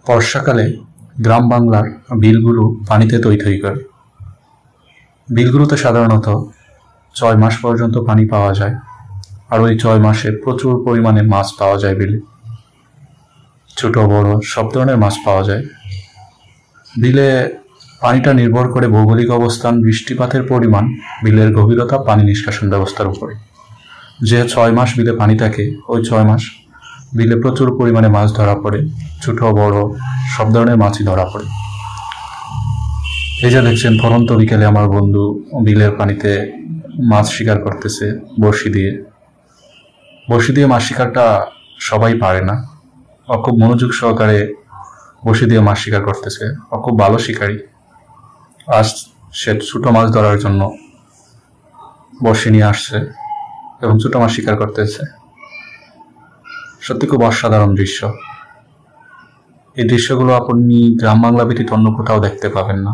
বর্ষাকালে গ্রাম বাংলার বিলগুলো পানিতে থই থই করে। বিলগুলোতে সাধারণত ৬ মাস পর্যন্ত পানি পাওয়া যায়, আর ওই ৬ মাসে প্রচুর পরিমাণে মাছ পাওয়া যায়। বিলে ছোট বড় সব ধরনের মাছ পাওয়া যায়। বিলে পানিটা নির্ভর করে ভৌগোলিক অবস্থান, বৃষ্টিপাতের পরিমাণ, বিলের গভীরতা, পানি নিষ্কাশন ব্যবস্থার উপর। যে ৬ মাস বিলে পানি থাকে, ওই ৬ মাস বিলে প্রচুর পরিমাণে মাছ ধরা পড়ে। ছোট বড় সব ধরনের মাছই ধরা পড়ে। এই যে দেখছেন, পরন্ত বিকেলে আমার বন্ধু বিলের পানিতে মাছ শিকার করতেছে বড়শি দিয়ে। বড়শি দিয়ে মাছ শিকারটা সবাই পারে না। ও খুব মনোযোগ সহকারে বড়শি দিয়ে মাছ শিকার করতেছে। ও খুব ভালো শিকারী। আজ সে ছোট মাছ ধরার জন্য বড়শি নিয়ে আসছে এবং ছোট মাছ শিকার করতেছে। সত্যি খুব অসাধারণ দৃশ্য। এই দৃশ্যগুলো আপনি গ্রাম বাংলা ব্যতীত অন্য কোথাও দেখতে পাবেন না।